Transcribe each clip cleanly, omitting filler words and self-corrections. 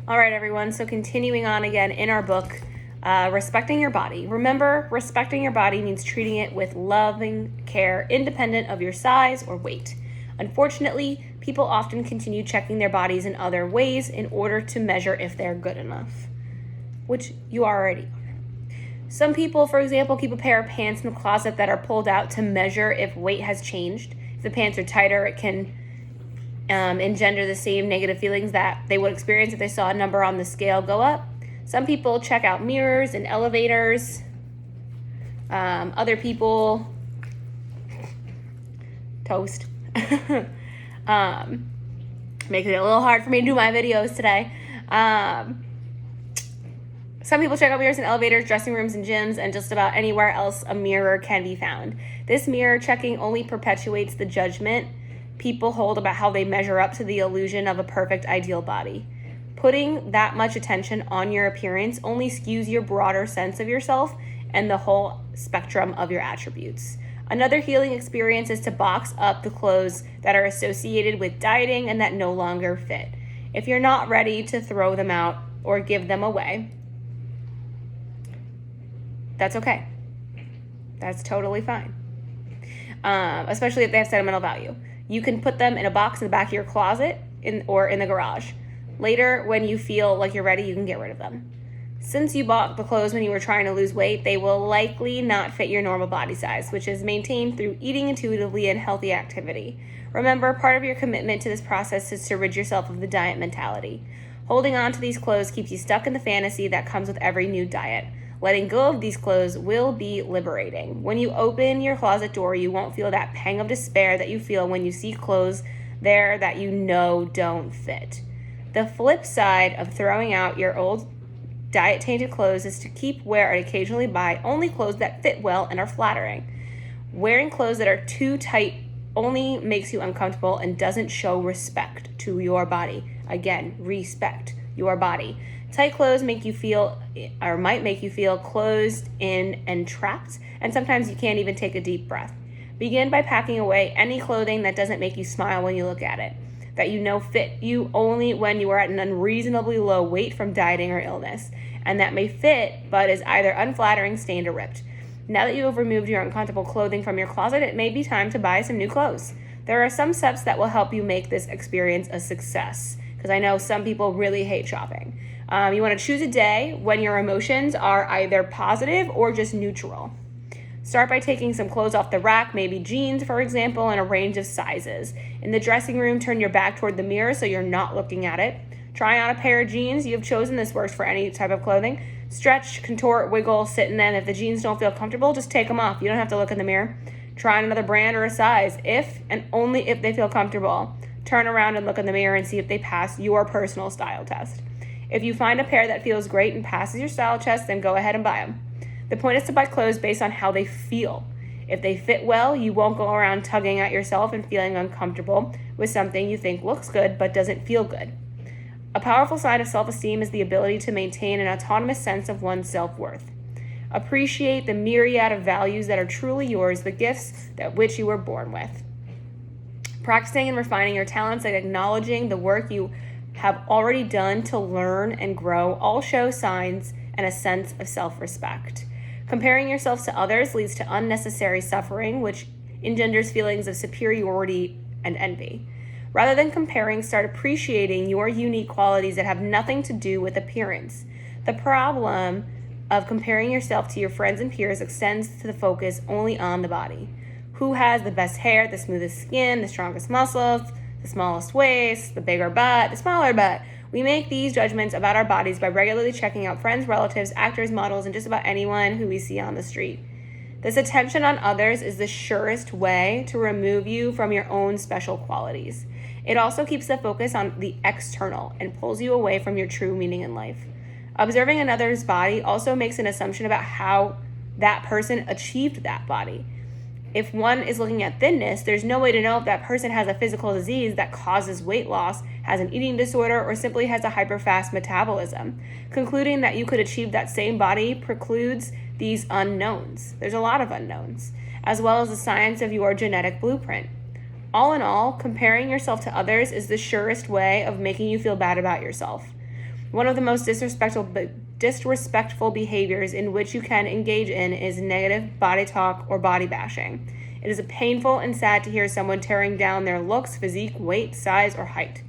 All right, everyone. So continuing on again in our book, Respecting Your Body. Remember, respecting your body means treating it with loving care, independent of your size or weight. Unfortunately, people often continue checking their bodies in other ways in order to measure if they're good enough, which you already are. Some people, for example, keep a pair of pants in the closet that are pulled out to measure if weight has changed. If the pants are tighter, it can engender the same negative feelings that they would experience if they saw a number on the scale go up. Some people check out mirrors and elevators. Other people toast. Making it a little hard for me to do my videos today. Some people check out mirrors in elevators, dressing rooms, and gyms, and just about anywhere else a mirror can be found. This mirror checking only perpetuates the judgment people hold about how they measure up to the illusion of a perfect ideal body. Putting that much attention on your appearance only skews your broader sense of yourself and the whole spectrum of your attributes. Another healing experience is to box up the clothes that are associated with dieting and that no longer fit. If you're not ready to throw them out or give them away, that's okay. That's totally fine. Especially if they have sentimental value. You can put them in a box in the back of your closet or in the garage. Later, when you feel like you're ready, you can get rid of them. Since you bought the clothes when you were trying to lose weight, they will likely not fit your normal body size, which is maintained through eating intuitively and healthy activity. Remember, part of your commitment to this process is to rid yourself of the diet mentality. Holding on to these clothes keeps you stuck in the fantasy that comes with every new diet. Letting go of these clothes will be liberating. When you open your closet door, you won't feel that pang of despair that you feel when you see clothes there that you know don't fit. The flip side of throwing out your old diet-tainted clothes is to keep, wear, and occasionally buy only clothes that fit well and are flattering. Wearing clothes that are too tight only makes you uncomfortable and doesn't show respect to your body. Again, respect your body. Tight clothes might make you feel closed in and trapped, and sometimes you can't even take a deep breath. Begin by packing away any clothing that doesn't make you smile when you look at it, that you know fit you only when you are at an unreasonably low weight from dieting or illness, and that may fit but is either unflattering, stained, or ripped. Now that you have removed your uncomfortable clothing from your closet, it may be time to buy some new clothes. There are some steps that will help you make this experience a success, because I know some people really hate shopping. You want to choose a day when your emotions are either positive or just neutral. Start by taking some clothes off the rack, maybe jeans, for example, in a range of sizes. In the dressing room, turn your back toward the mirror so you're not looking at it. Try on a pair of jeans you have chosen. This works for any type of clothing. Stretch, contort, wiggle, sit in them. If the jeans don't feel comfortable, just take them off. You don't have to look in the mirror. Try on another brand or a size, if and only if they feel comfortable. Turn around and look in the mirror and see if they pass your personal style test. If you find a pair that feels great and passes your style test, then go ahead and buy them. The point is to buy clothes based on how they feel. If they fit well, you won't go around tugging at yourself and feeling uncomfortable with something you think looks good but doesn't feel good. A powerful sign of self-esteem is the ability to maintain an autonomous sense of one's self-worth. Appreciate the myriad of values that are truly yours, the gifts that which you were born with. Practicing and refining your talents and acknowledging the work you have already done to learn and grow all show signs and a sense of self-respect. Comparing yourself to others leads to unnecessary suffering, which engenders feelings of superiority and envy. Rather than comparing, start appreciating your unique qualities that have nothing to do with appearance. The problem of comparing yourself to your friends and peers extends to the focus only on the body. Who has the best hair, the smoothest skin, the strongest muscles, the smallest waist, the bigger butt, the smaller butt? We make these judgments about our bodies by regularly checking out friends, relatives, actors, models, and just about anyone who we see on the street. This attention on others is the surest way to remove you from your own special qualities. It also keeps the focus on the external and pulls you away from your true meaning in life. Observing another's body also makes an assumption about how that person achieved that body. If one is looking at thinness, there's no way to know if that person has a physical disease that causes weight loss, has an eating disorder, or simply has a hyperfast metabolism. Concluding that you could achieve that same body precludes these unknowns. There's a lot of unknowns, as well as the science of your genetic blueprint. All in all, comparing yourself to others is the surest way of making you feel bad about yourself. One of the most disrespectful behaviors in which you can engage in is negative body talk or body bashing. It is painful and sad to hear someone tearing down their looks, physique, weight, size, or height.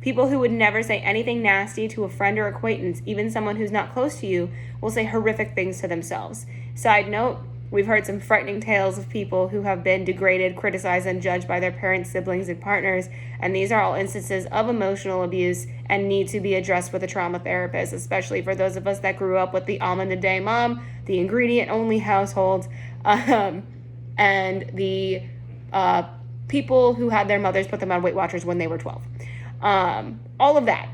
People who would never say anything nasty to a friend or acquaintance, even someone who's not close to you, will say horrific things to themselves. Side note, we've heard some frightening tales of people who have been degraded, criticized, and judged by their parents, siblings, and partners, and these are all instances of emotional abuse and need to be addressed with a trauma therapist, especially for those of us that grew up with the almond-a-day mom, the ingredient-only household, and the people who had their mothers put them on Weight Watchers when they were 12. All of that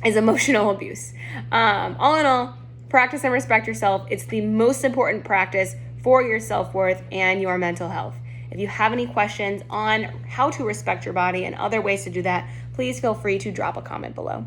is emotional abuse. All in all, practice and respect yourself. It's the most important practice for your self-worth and your mental health. If you have any questions on how to respect your body and other ways to do that, please feel free to drop a comment below.